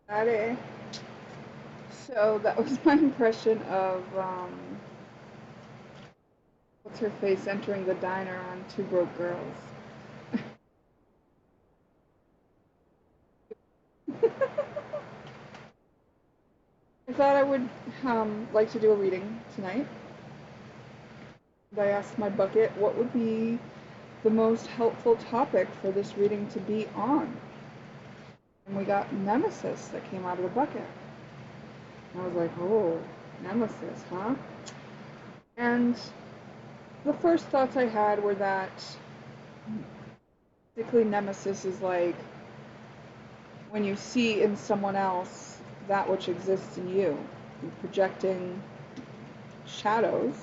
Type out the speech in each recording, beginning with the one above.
Friday. So that was my impression of what's her face entering the diner on Two Broke Girls. I thought I would like to do a reading tonight. I asked my bucket what would be the most helpful topic for this reading to be on. And we got Nemesis that came out of the bucket. And I was like, oh, Nemesis, huh? And the first thoughts I had were that basically Nemesis is like when you see in someone else that which exists in you, you're projecting shadows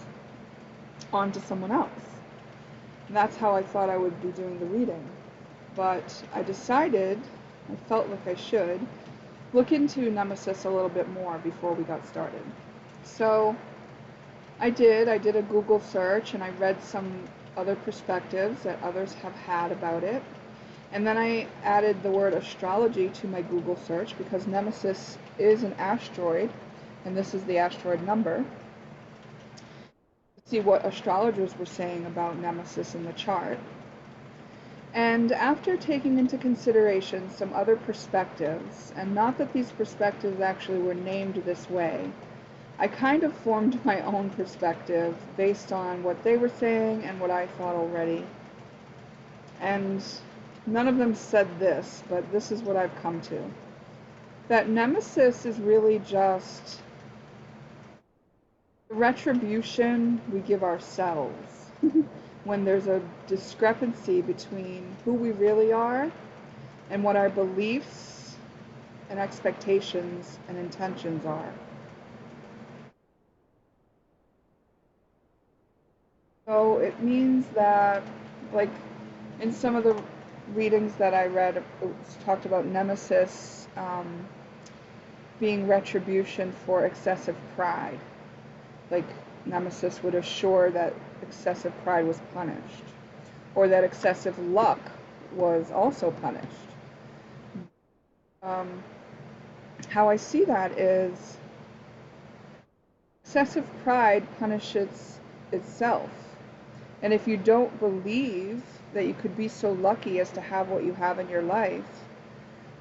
onto someone else. And that's how I thought I would be doing the reading. But I decided, I felt like I should, look into Nemesis a little bit more before we got started. So I did a Google search and I read some other perspectives that others have had about it. And then I added the word astrology to my Google search because Nemesis is an asteroid, and this is the asteroid number. See what astrologers were saying about Nemesis in the chart. And after taking into consideration some other perspectives, and not that these perspectives actually were named this way, I kind of formed my own perspective based on what they were saying and what I thought already. And none of them said this, but this is what I've come to. That Nemesis is really just the retribution we give ourselves when there's a discrepancy between who we really are and what our beliefs and expectations and intentions are. So it means that, like, in some of the readings that I read, it talked about Nemesis being retribution for excessive pride. Like, Nemesis would assure that excessive pride was punished, or that excessive luck was also punished. How I see that is excessive pride punishes itself. And if you don't believe that you could be so lucky as to have what you have in your life,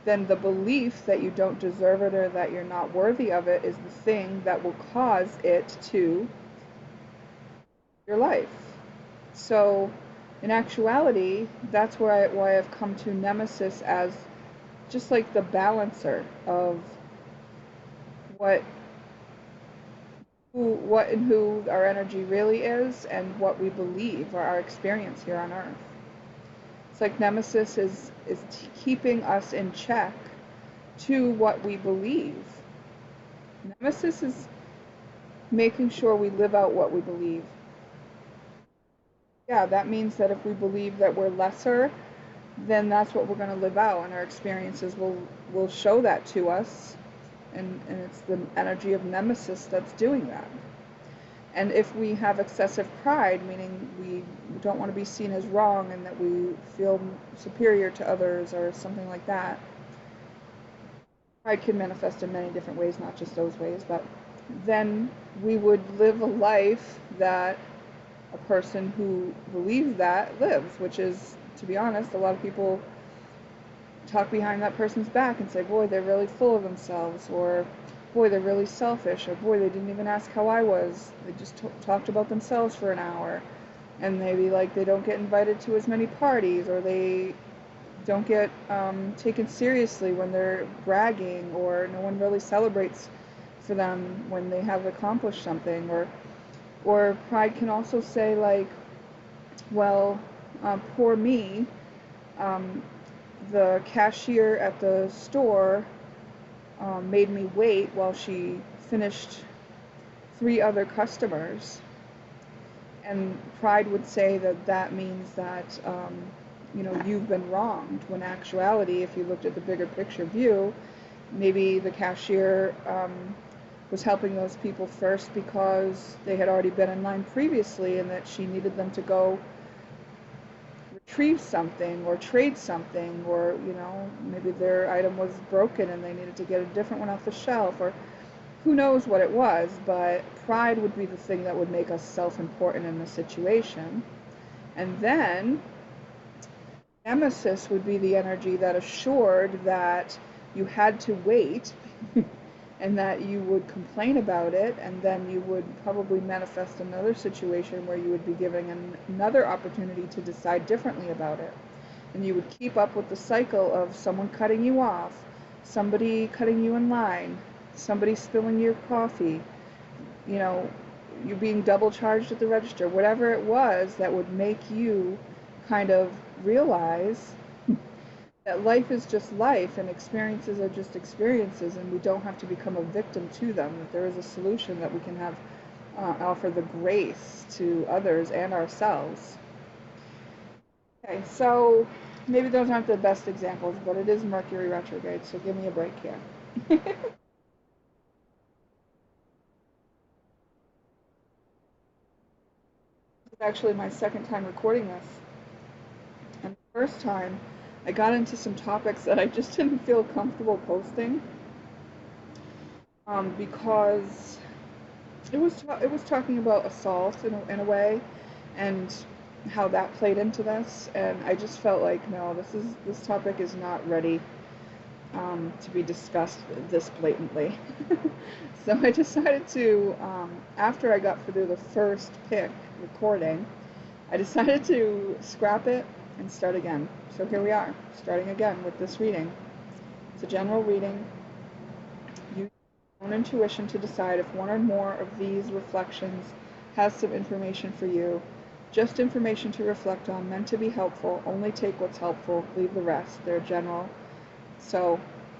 then the belief that you don't deserve it or that you're not worthy of it is the thing that will cause it to your life. So in actuality, that's why I've come to Nemesis as just like the balancer of what and who our energy really is and what we believe or our experience here on Earth. It's like Nemesis is keeping us in check to what we believe. Nemesis is making sure we live out what we believe. Yeah, that means that if we believe that we're lesser, then that's what we're going to live out, and our experiences will show that to us, and it's the energy of Nemesis that's doing that. And if we have excessive pride, meaning we don't want to be seen as wrong and that we feel superior to others or something like that, pride can manifest in many different ways, not just those ways, but then we would live a life that a person who believes that lives, which is, to be honest, a lot of people talk behind that person's back and say, boy, they're really full of themselves, or boy, they're really selfish, or boy, they didn't even ask how I was. They just talked about themselves for an hour. And maybe like they don't get invited to as many parties, or they don't get taken seriously when they're bragging, or no one really celebrates for them when they have accomplished something. Or pride can also say like, well, poor me, the cashier at the store made me wait while she finished 3 other customers. And pride would say that that means that you've been wronged, when actuality, if you looked at the bigger picture view, maybe the cashier was helping those people first because they had already been in line previously and that she needed them to go retrieve something or trade something, or maybe their item was broken and they needed to get a different one off the shelf, or who knows what it was. But pride would be the thing that would make us self-important in the situation. And then Nemesis would be the energy that assured that you had to wait and that you would complain about it, and then you would probably manifest another situation where you would be given another opportunity to decide differently about it. And you would keep up with the cycle of someone cutting you off, somebody cutting you in line, somebody spilling your coffee, you know, you being double charged at the register, whatever it was that would make you kind of realize that life is just life and experiences are just experiences, and we don't have to become a victim to them, that there is a solution, that we can have offer the grace to others and ourselves. Okay, so maybe those aren't the best examples, but it is Mercury retrograde, so give me a break here. It's actually my second time recording this. And the first time, I got into some topics that I just didn't feel comfortable posting, because it was talking about assault in a way, and how that played into this, and I just felt like, no, this topic is not ready to be discussed this blatantly. So I decided to, after I got through the first pick recording, I decided to scrap it and start again. So here we are, starting again with this reading. It's a general reading. Use your own intuition to decide if one or more of these reflections has some information for you. Just information to reflect on, meant to be helpful. Only take what's helpful, leave the rest. They're general, so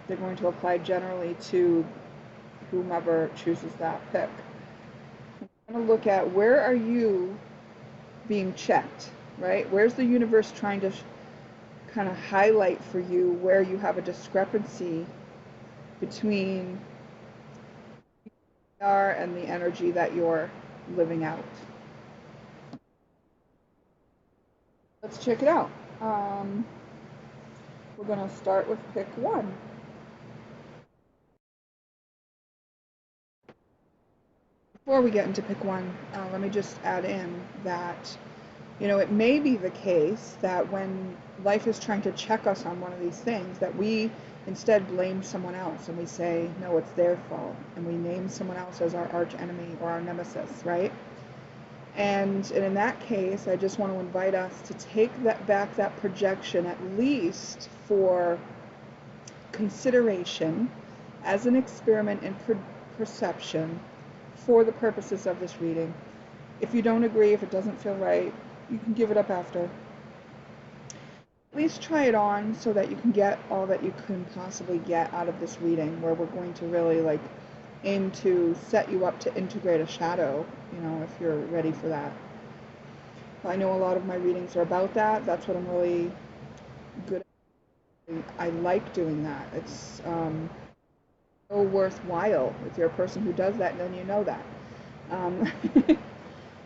they're going to apply generally to whomever chooses that pick. I'm going to look at, where are you being checked, right? Where's the universe trying to kind of highlight for you where you have a discrepancy between who you are and the energy that you're living out? Let's check it out. We're going to start with pick one. Before we get into pick one, let me just add in that, it may be the case that when life is trying to check us on one of these things, that we instead blame someone else and we say, no, it's their fault, and we name someone else as our arch enemy or our nemesis, right? And in that case, I just want to invite us to take that projection, at least for consideration, as an experiment in perception for the purposes of this reading. If you don't agree, if it doesn't feel right, you can give it up after. At least try it on so that you can get all that you can possibly get out of this reading, where we're going to really aim to set you up to integrate a shadow, if you're ready for that. I know a lot of my readings are about that. That's what I'm really good at. I like doing that. It's so worthwhile. If you're a person who does that, then you know that.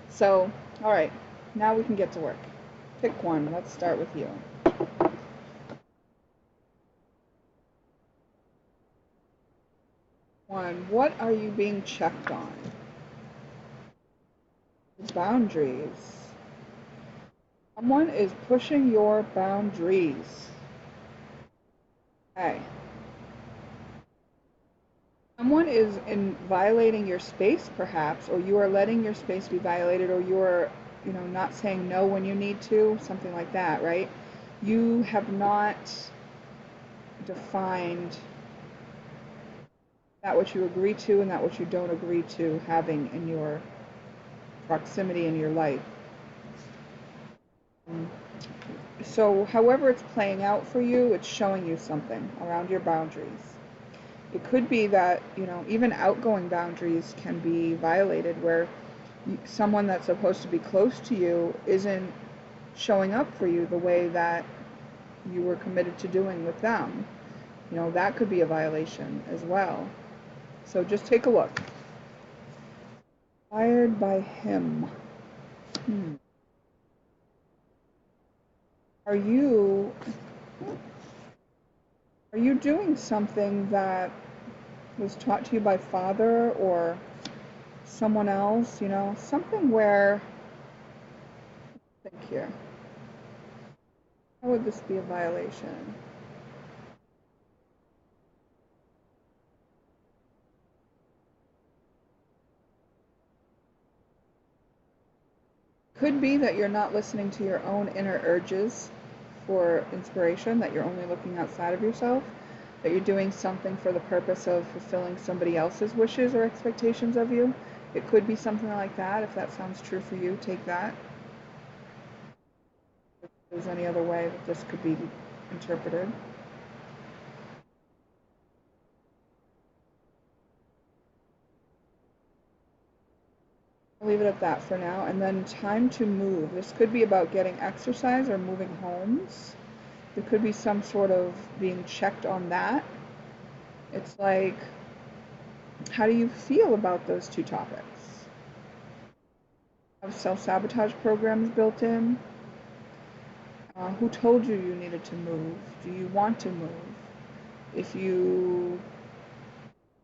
So, all right, now we can get to work. Pick one. Let's start with you. One, what are you being checked on? Boundaries. Someone is pushing your boundaries. Okay. Someone is violating your space, perhaps, or you are letting your space be violated, or you are, not saying no when you need to, something like that, right? You have not defined that which you agree to and that which you don't agree to having in your proximity in your life. So however it's playing out for you, it's showing you something around your boundaries. It could be that, even outgoing boundaries can be violated, where someone that's supposed to be close to you isn't showing up for you the way that you were committed to doing with them. That could be a violation as well. So just take a look. Fired by him. Are you doing something that was taught to you by father or someone else, something where, think here, how would this be a violation? Could be that you're not listening to your own inner urges for inspiration, that you're only looking outside of yourself, that you're doing something for the purpose of fulfilling somebody else's wishes or expectations of you. It could be something like that. If that sounds true for you, take that. If there's any other way that this could be interpreted. I'll leave it at that for now. And then time to move. This could be about getting exercise or moving homes. There could be some sort of being checked on that. It's like, how do you feel about those two topics? Have self-sabotage programs built in? Who told you you needed to move? Do you want to move? If you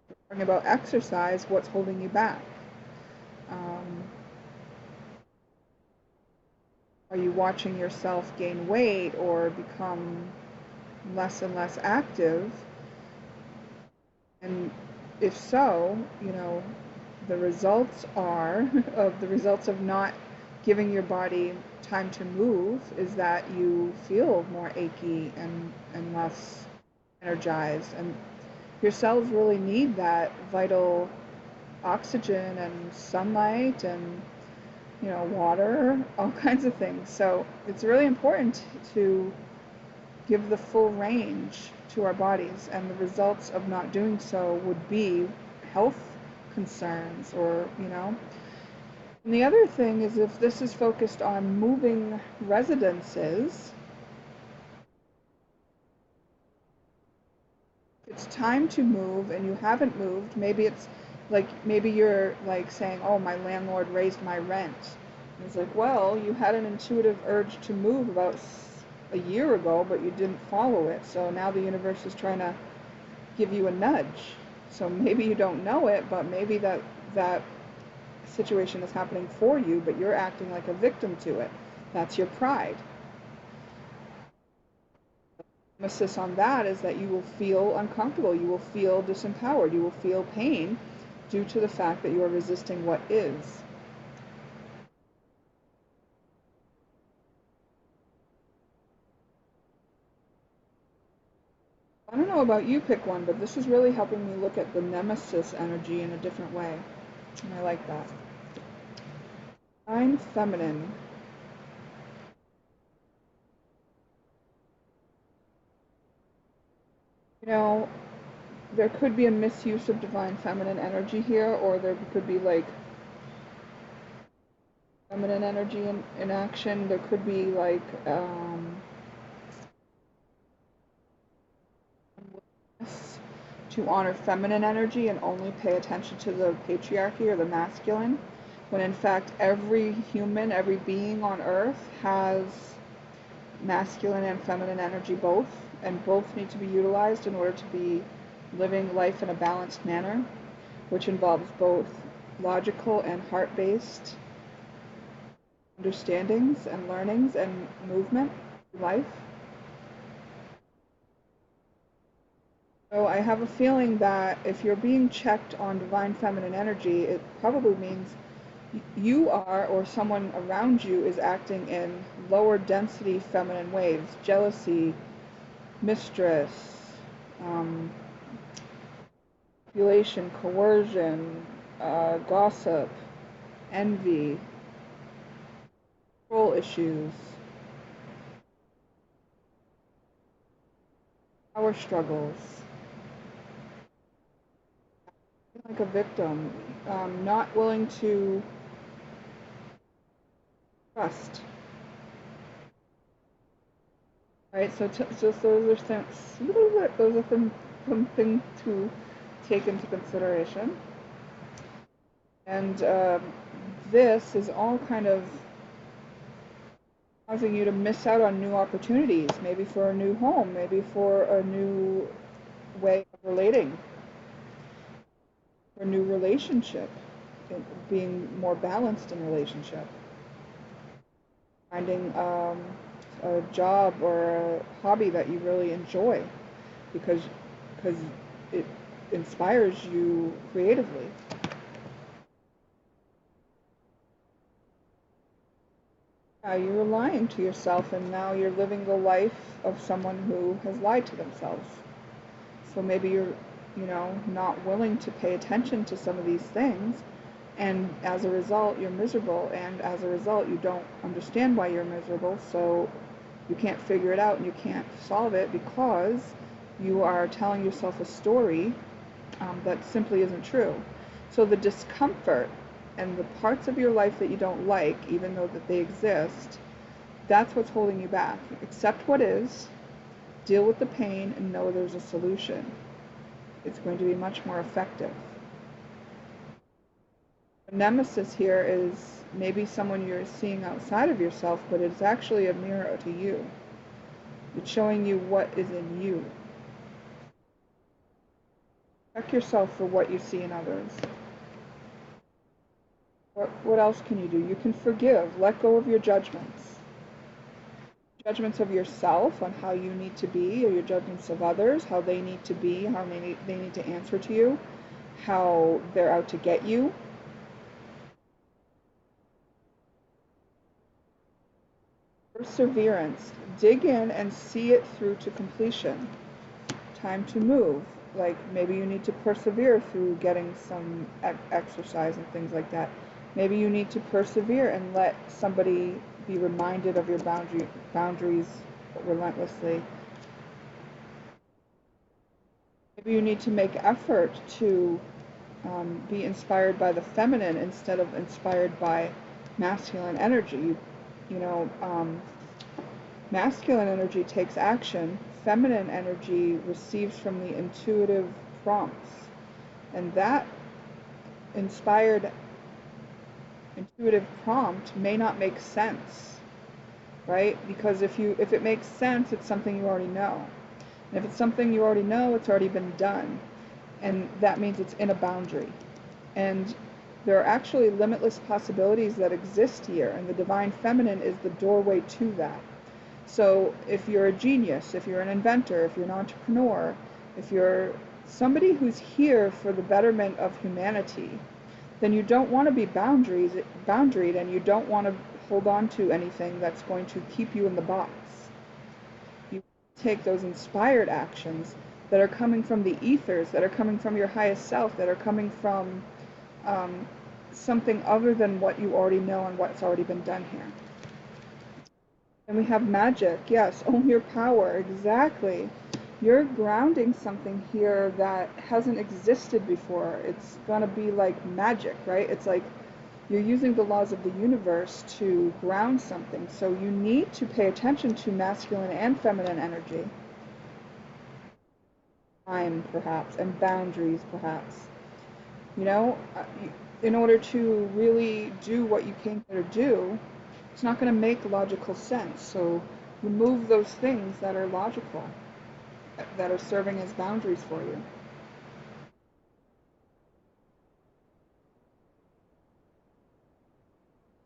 are talking about exercise, what's holding you back? Are you watching yourself gain weight or become less and less active? And if so, the results are of the results of not giving your body time to move is that you feel more achy and less energized. And your cells really need that vital oxygen and sunlight and water, all kinds of things. So it's really important to give the full range to our bodies, and the results of not doing so would be health concerns or. And the other thing is, if this is focused on moving residences, it's time to move and you haven't moved. Maybe you're like saying, oh, my landlord raised my rent. And it's like, well, you had an intuitive urge to move about a year ago, but you didn't follow it. So now the universe is trying to give you a nudge. So maybe you don't know it, but maybe that situation is happening for you, but you're acting like a victim to it. That's your pride. The emphasis on that is that you will feel uncomfortable, you will feel disempowered, you will feel pain due to the fact that you are resisting what is. I don't know about you, pick one, but this is really helping me look at the nemesis energy in a different way. And I like that. Divine feminine. There could be a misuse of divine feminine energy here, or there could be like feminine energy in action. There could be like to honor feminine energy and only pay attention to the patriarchy or the masculine, when in fact every human, every being on earth has masculine and feminine energy both, and both need to be utilized in order to be living life in a balanced manner, which involves both logical and heart-based understandings and learnings and movement through life. So I have a feeling that if you're being checked on divine feminine energy, it probably means you are, or someone around you is acting in lower density feminine ways: jealousy, mistress, manipulation, coercion, gossip, envy, control issues, power struggles, like a victim, not willing to trust. Right, so those are something to take into consideration. And this is all kind of causing you to miss out on new opportunities, maybe for a new home, maybe for a new way of relating, for a new relationship, being more balanced in relationship, finding a job or a hobby that you really enjoy because because it inspires you creatively. You're lying to yourself, and now you're living the life of someone who has lied to themselves. So maybe you're, not willing to pay attention to some of these things, and as a result, you're miserable, and as a result, you don't understand why you're miserable, so you can't figure it out and you can't solve it because you are telling yourself a story that simply isn't true. So the discomfort and the parts of your life that you don't like, even though that they exist, that's what's holding you back. Accept what is, deal with the pain, and know there's a solution. It's going to be much more effective. The nemesis here is maybe someone you're seeing outside of yourself, but it's actually a mirror to you. It's showing you what is in you. Check yourself for what you see in others. What else can you do? You can forgive. Let go of your judgments. Judgments of yourself on how you need to be, or your judgments of others, how they need to be, how they need to answer to you, how they're out to get you. Perseverance. Dig in and see it through to completion. Time to move. Like maybe you need to persevere through getting some exercise and things like that. Maybe you need to persevere and let somebody be reminded of your boundaries relentlessly. Maybe you need to make effort to be inspired by the feminine instead of inspired by masculine energy. Masculine energy takes action. Feminine energy receives from the intuitive prompts. And that inspired intuitive prompt may not make sense, right? Because if it makes sense, it's something you already know. And if it's something you already know, it's already been done. And that means it's in a boundary. And there are actually limitless possibilities that exist here, and the divine feminine is the doorway to that. So if you're a genius, if you're an inventor, if you're an entrepreneur, if you're somebody who's here for the betterment of humanity, then you don't want to be boundaried, and you don't want to hold on to anything that's going to keep you in the box. You take those inspired actions that are coming from the ethers, that are coming from your highest self, that are coming from something other than what you already know and what's already been done here. And we have magic. Yes, own your power. Exactly. You're grounding something here that hasn't existed before. It's going to be like magic, right? It's like you're using the laws of the universe to ground something. So you need to pay attention to masculine and feminine energy. Time, perhaps, and boundaries, perhaps. In order to really do what you came here to do, it's not going to make logical sense. So remove those things that are logical, that are serving as boundaries for you.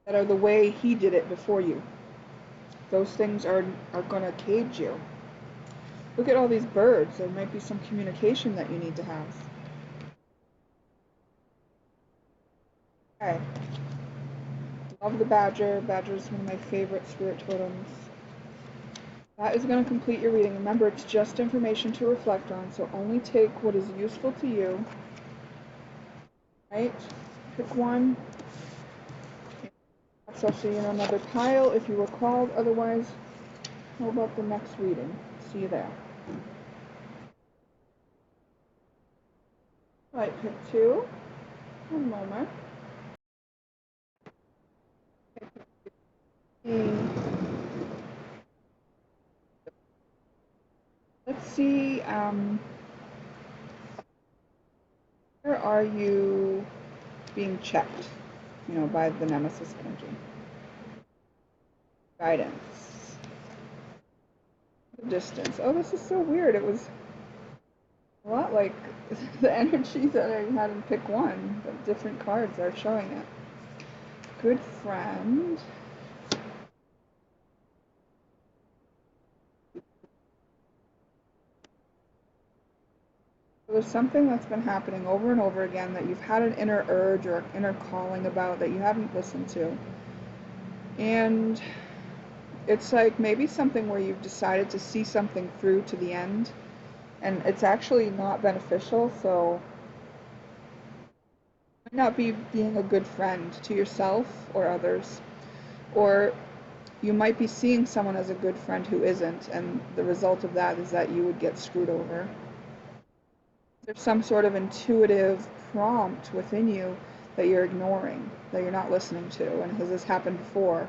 That are the way he did it before you. Those things are going to cage you. Look at all these birds. There might be some communication that you need to have. Okay. Love the badger. Badger is one of my favorite spirit totems. That is going to complete your reading. Remember, it's just information to reflect on, so only take what is useful to you. Right? Pick one. Perhaps I'll see you in another pile if you were called. Otherwise, how about the next reading? See you there. All right, pick two. One moment. Let's see, where are you being checked, by the Nemesis energy? Guidance. The distance. Oh, this is so weird. It was a lot like the energy that I had in pick one, but different cards are showing it. Good friend. There's something that's been happening over and over again that you've had an inner urge or inner calling about that you haven't listened to. And it's like maybe something where you've decided to see something through to the end, and it's actually not beneficial, so it might not be being a good friend to yourself or others. Or you might be seeing someone as a good friend who isn't, and the result of that is that you would get screwed over. There's some sort of intuitive prompt within you that you're ignoring, that you're not listening to. And has this happened before?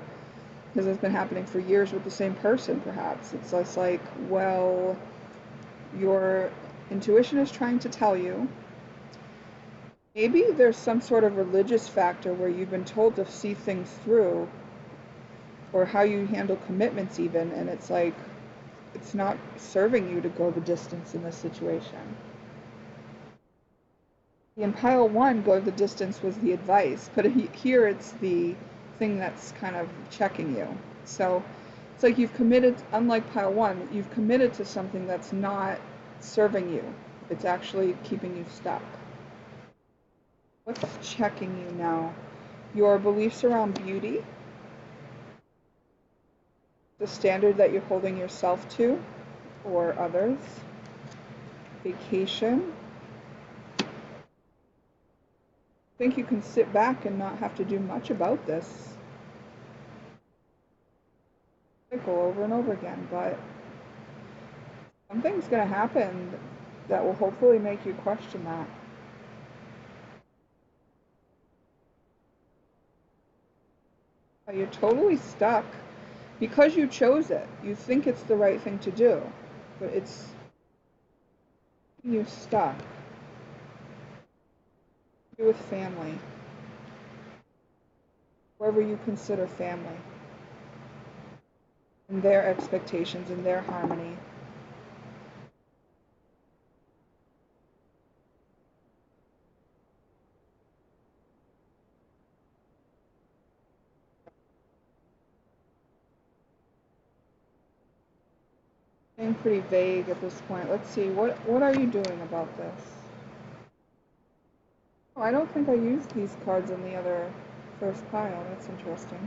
Because it's been happening for years with the same person, perhaps. It's just like, well, your intuition is trying to tell you. Maybe there's some sort of religious factor where you've been told to see things through, or how you handle commitments even, and it's like, it's not serving you to go the distance in this situation. In pile one, go the distance was the advice, but here it's the thing that's kind of checking you. So it's like you've committed, unlike pile one, you've committed to something that's not serving you. It's actually keeping you stuck. What's checking you now? Your beliefs around beauty, the standard that you're holding yourself to or others, vacation. I think you can sit back and not have to do much about this. Cycle over and over again, but something's going to happen that will hopefully make you question that. You're totally stuck because you chose it. You think it's the right thing to do, but it's you're stuck. With family, whoever you consider family, and their expectations and their harmony. Being pretty vague at this point. Let's see, what are you doing about this? Oh, I don't think I used these cards in the other first pile. That's interesting.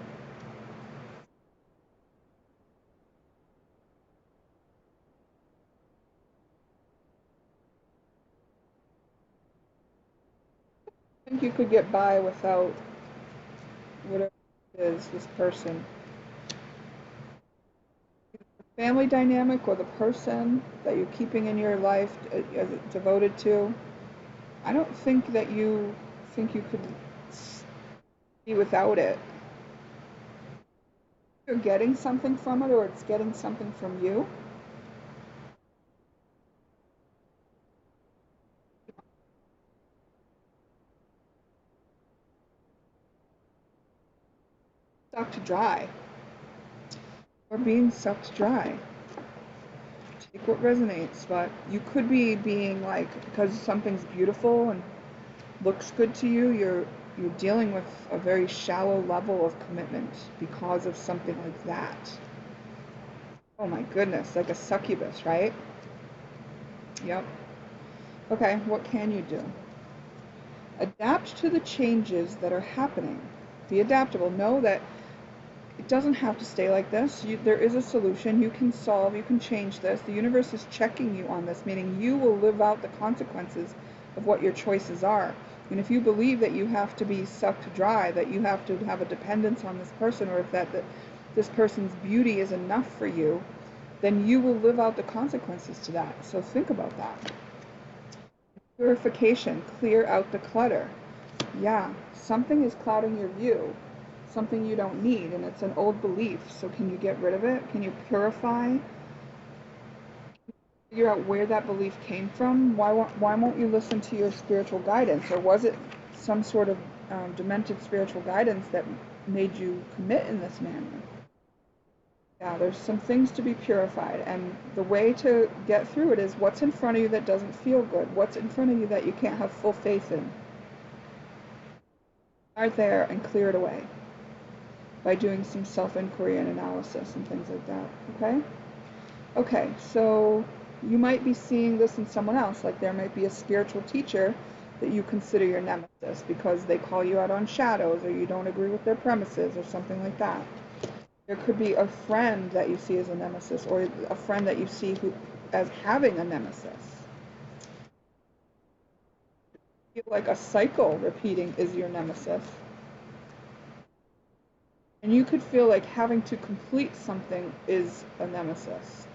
I think you could get by without whatever it is, this person. Family dynamic or the person that you're keeping in your life devoted to. I don't think that you think you could be without it. You're getting something from it, or it's getting something from you. Sucked dry, or being sucked dry. Take what resonates, but you could be being like, because something's beautiful and looks good to you, you're dealing with a very shallow level of commitment because of something like that. Oh my goodness, like a succubus, right? Yep. Okay, what can you do? Adapt to the changes that are happening. Be adaptable. Know that it doesn't have to stay like this. There is a solution. You can solve, you can change this. The universe is checking you on this, meaning you will live out the consequences of what your choices are. And if you believe that you have to be sucked dry, that you have to have a dependence on this person, or if that this person's beauty is enough for you, then you will live out the consequences to that. So think about that. Purification, clear out the clutter. Yeah, something is clouding your view, something you don't need, and it's an old belief. So can you get rid of it? Can you purify? Figure out where that belief came from? Why won't you listen to your spiritual guidance? Or was it some sort of demented spiritual guidance that made you commit in this manner? Yeah, there's some things to be purified, and the way to get through it is what's in front of you that doesn't feel good, what's in front of you that you can't have full faith in. Start there and clear it away by doing some self-inquiry and analysis and things like that, okay? Okay, so you might be seeing this in someone else, like there might be a spiritual teacher that you consider your nemesis because they call you out on shadows or you don't agree with their premises or something like that. There could be a friend that you see as a nemesis or a friend that you see as having a nemesis. Feel like a cycle repeating is your nemesis. And you could feel like having to complete something is a nemesis.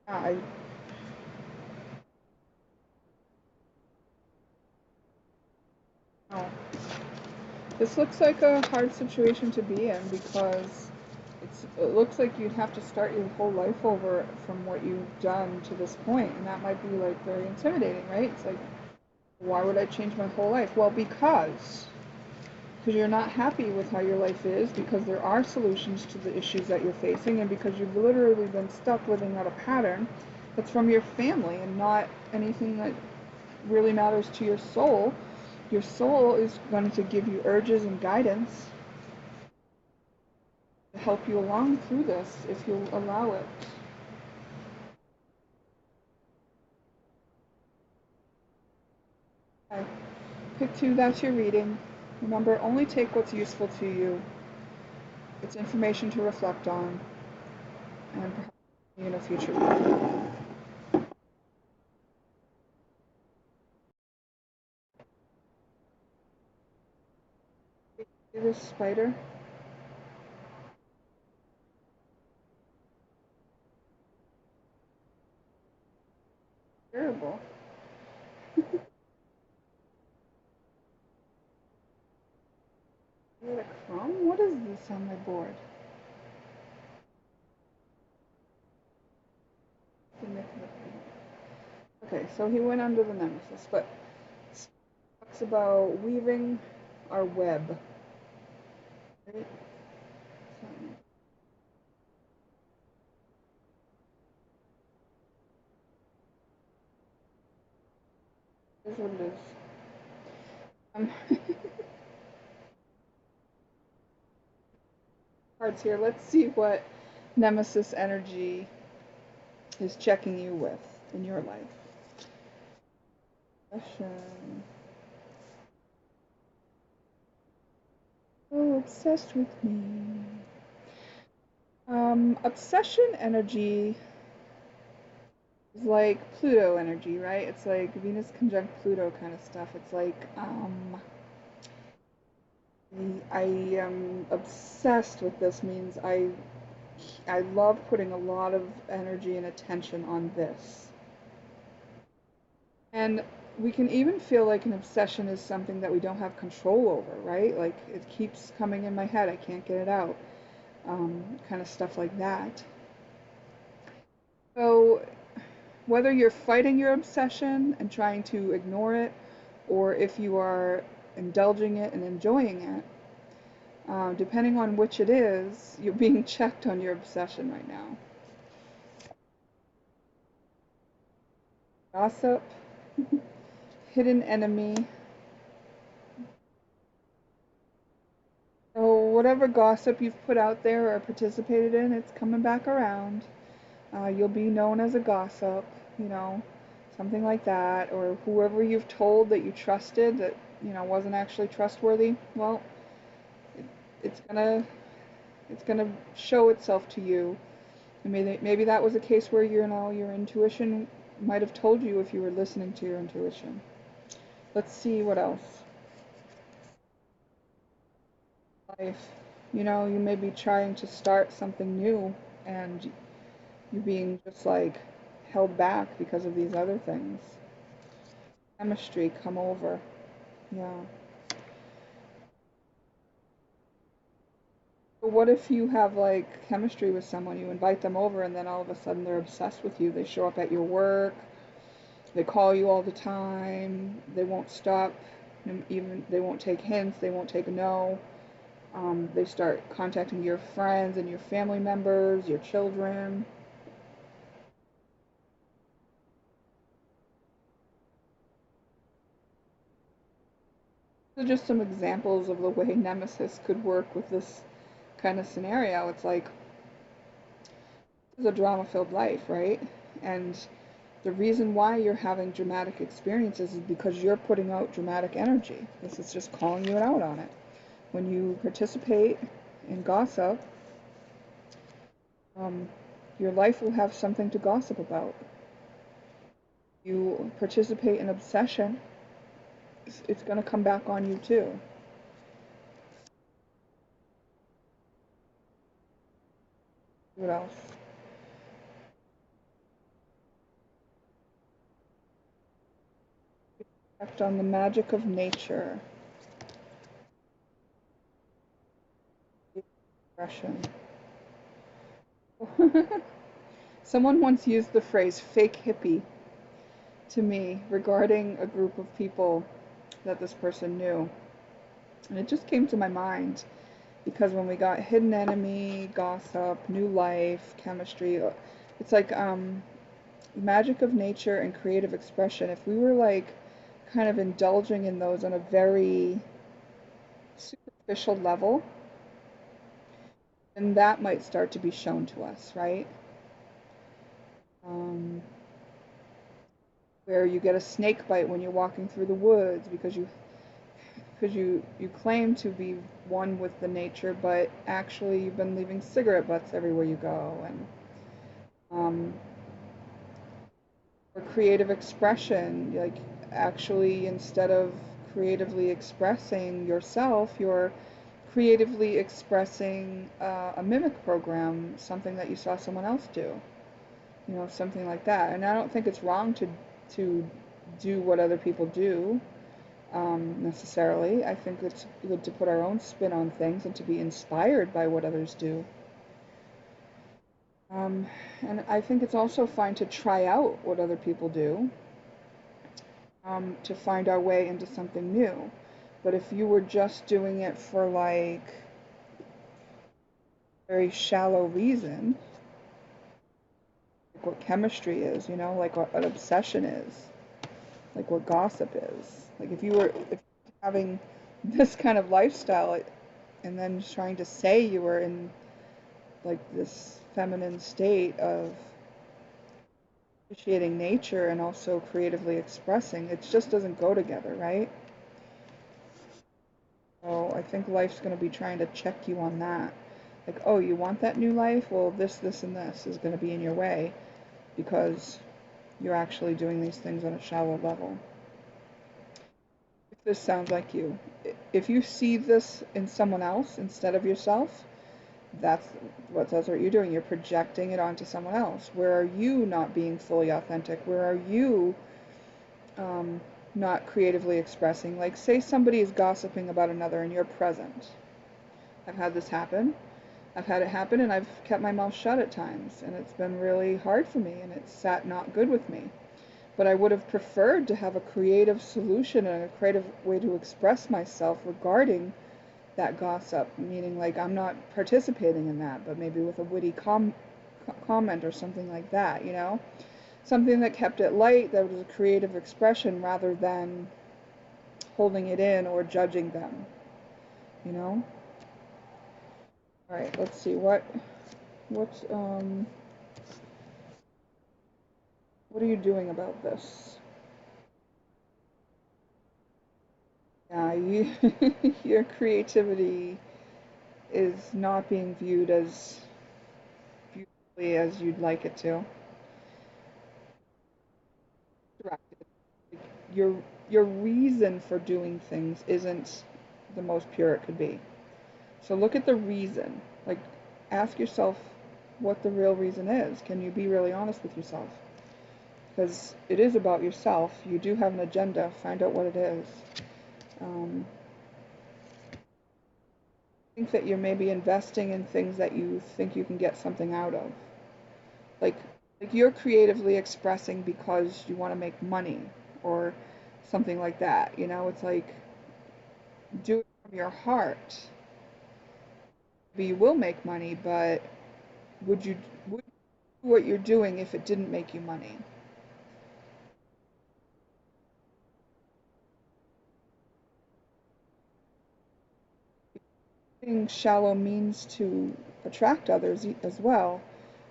I oh. This looks like a hard situation to be in because it looks like you'd have to start your whole life over from what you've done to this point, and that might be like very intimidating, right? It's like, why would I change my whole life? Well, because you're not happy with how your life is, because there are solutions to the issues that you're facing, and because you've literally been stuck living out a pattern that's from your family and not anything that really matters to your soul. Your soul is going to give you urges and guidance to help you along through this if you'll allow it. Okay. Pick two, that's your reading. Remember, only take what's useful to you. It's information to reflect on and perhaps in a future reading. See this spider? Terrible. Is it a crumb? What is this on my board? Okay, so he went under the nemesis, but it talks about weaving our web. Right? So, here's what it is. Um, cards here. Let's see what nemesis energy is checking you with in your life. Obsession. Oh, obsessed with me. Obsession energy is like Pluto energy, right? It's like Venus conjunct Pluto kind of stuff. It's like, I am obsessed with this means I love putting a lot of energy and attention on this. And we can even feel like an obsession is something that we don't have control over, right? Like it keeps coming in my head, I can't get it out, kind of stuff like that. So whether you're fighting your obsession and trying to ignore it, or if you are indulging it and enjoying it, depending on which it is, you're being checked on your obsession right now. Gossip, hidden enemy. So whatever gossip you've put out there or participated in, it's coming back around. You'll be known as a gossip, you know, something like that, or whoever you've told that you trusted that, wasn't actually trustworthy. Well, it's gonna it's gonna show itself to you. And maybe that was a case where your intuition might have told you if you were listening to your intuition. Let's see what else. Life. You may be trying to start something new and you're being just like held back because of these other things. Chemistry, come over. Yeah. But what if you have like chemistry with someone, you invite them over and then all of a sudden they're obsessed with you. They show up at your work, they call you all the time, they won't stop, Even they won't take hints, they won't take a no. They start contacting your friends and your family members, your children. So just some examples of the way Nemesis could work with this kind of scenario. It's like it's a drama-filled life, right? And the reason why you're having dramatic experiences is because you're putting out dramatic energy. This is just calling you out on it. When you participate in gossip, um, your life will have something to gossip about. You participate in obsession, it's going to come back on you too. What else? Act on the magic of nature. Expression. Someone once used the phrase fake hippie to me regarding a group of people that this person knew. And it just came to my mind because when we got hidden enemy, gossip, new life, chemistry, it's like magic of nature and creative expression. If we were like kind of indulging in those on a very superficial level, then that might start to be shown to us, right? Um, where you get a snake bite when you're walking through the woods because you claim to be one with the nature, but actually you've been leaving cigarette butts everywhere you go, and um, or creative expression, like actually instead of creatively expressing yourself, you're creatively expressing a mimic program, something that you saw someone else do, something like that. And I don't think it's wrong to do what other people do necessarily. I think it's good to put our own spin on things and to be inspired by what others do. Um, and I think it's also fine to try out what other people do to find our way into something new. But if you were just doing it for like very shallow reason, like what chemistry is, like what an obsession is, like what gossip is. Like if you're having this kind of lifestyle and then trying to say you were in like this feminine state of appreciating nature and also creatively expressing, it just doesn't go together, right? So I think life's going to be trying to check you on that. Like, oh, you want that new life? Well, this, and this is going to be in your way because you're actually doing these things on a shallow level. If this sounds like you, if you see this in someone else instead of yourself, that's what you're doing. You're projecting it onto someone else. Where are you not being fully authentic? Where are you um, not creatively expressing? Like, say somebody is gossiping about another and you're present. I've had this happen. I've had it happen and I've kept my mouth shut at times, and it's been really hard for me and it's sat not good with me. But I would have preferred to have a creative solution and a creative way to express myself regarding that gossip, meaning like I'm not participating in that, but maybe with a witty comment or something like that. Something that kept it light, that was a creative expression rather than holding it in or judging them, you know? All right, let's see what's what are you doing about this? Yeah, your creativity is not being viewed as beautifully as you'd like it to. Your your reason for doing things isn't the most pure it could be. So look at the reason. Like, ask yourself what the real reason is. Can you be really honest with yourself? Because it is about yourself. You do have an agenda. Find out what it is. I think that you're maybe investing in things that you think you can get something out of. Like, like you're creatively expressing because you want to make money or something like that. It's like do it from your heart, maybe you will make money, but would you would you do what you're doing if it didn't make you money? Using shallow means to attract others as well,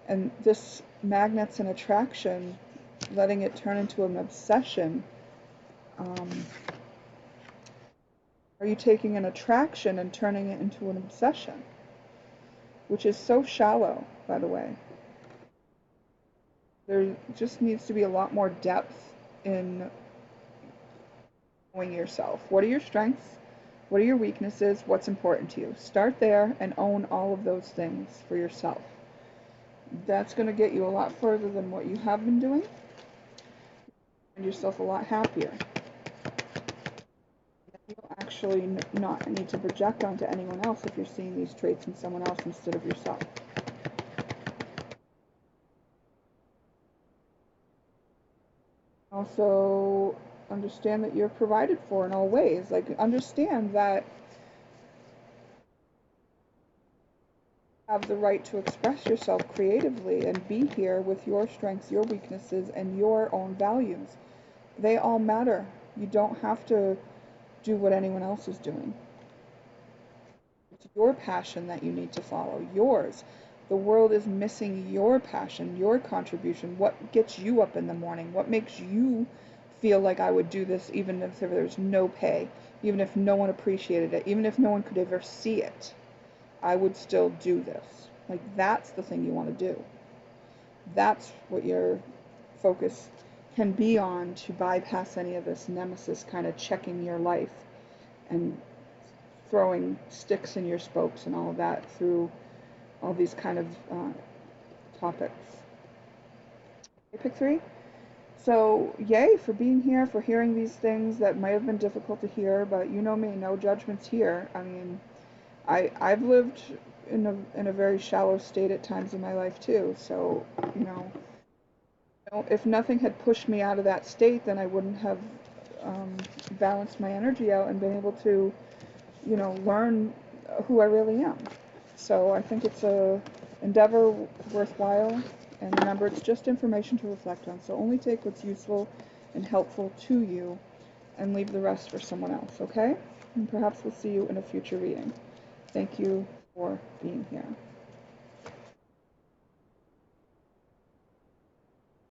and this magnets and attraction, letting it turn into an obsession. Um, are you taking an attraction and turning it into an obsession? Which is so shallow, by the way. There just needs to be a lot more depth in knowing yourself. What are your strengths? What are your weaknesses? What's important to you? Start there and own all of those things for yourself. That's going to get you a lot further than what you have been doing, and yourself a lot happier. You don't actually not need to project onto anyone else if you're seeing these traits in someone else instead of yourself. Also, understand that you're provided for in all ways. Like, understand that you have the right to express yourself creatively and be here with your strengths, your weaknesses, and your own values. They all matter. You don't have to do what anyone else is doing. It's your passion that you need to follow, yours. The world is missing your passion, your contribution. What gets you up in the morning? What makes you feel like I would do this even if there's no pay, even if no one appreciated it, even if no one could ever see it? I would still do this. Like, that's the thing you want to do. That's what your focus can be on to bypass any of this nemesis kind of checking your life and throwing sticks in your spokes and all of that through all these kind of topics. Okay, pick three. So, yay for being here, for hearing these things that might have been difficult to hear, but you know me, no judgments here. I mean, I've lived in a very shallow state at times in my life too. So, you know, if nothing had pushed me out of that state, then I wouldn't have balanced my energy out and been able to, you know, learn who I really am. So I think it's a endeavor worthwhile. And remember, it's just information to reflect on. So only take what's useful and helpful to you and leave the rest for someone else, okay? And perhaps we'll see you in a future reading. Thank you for being here.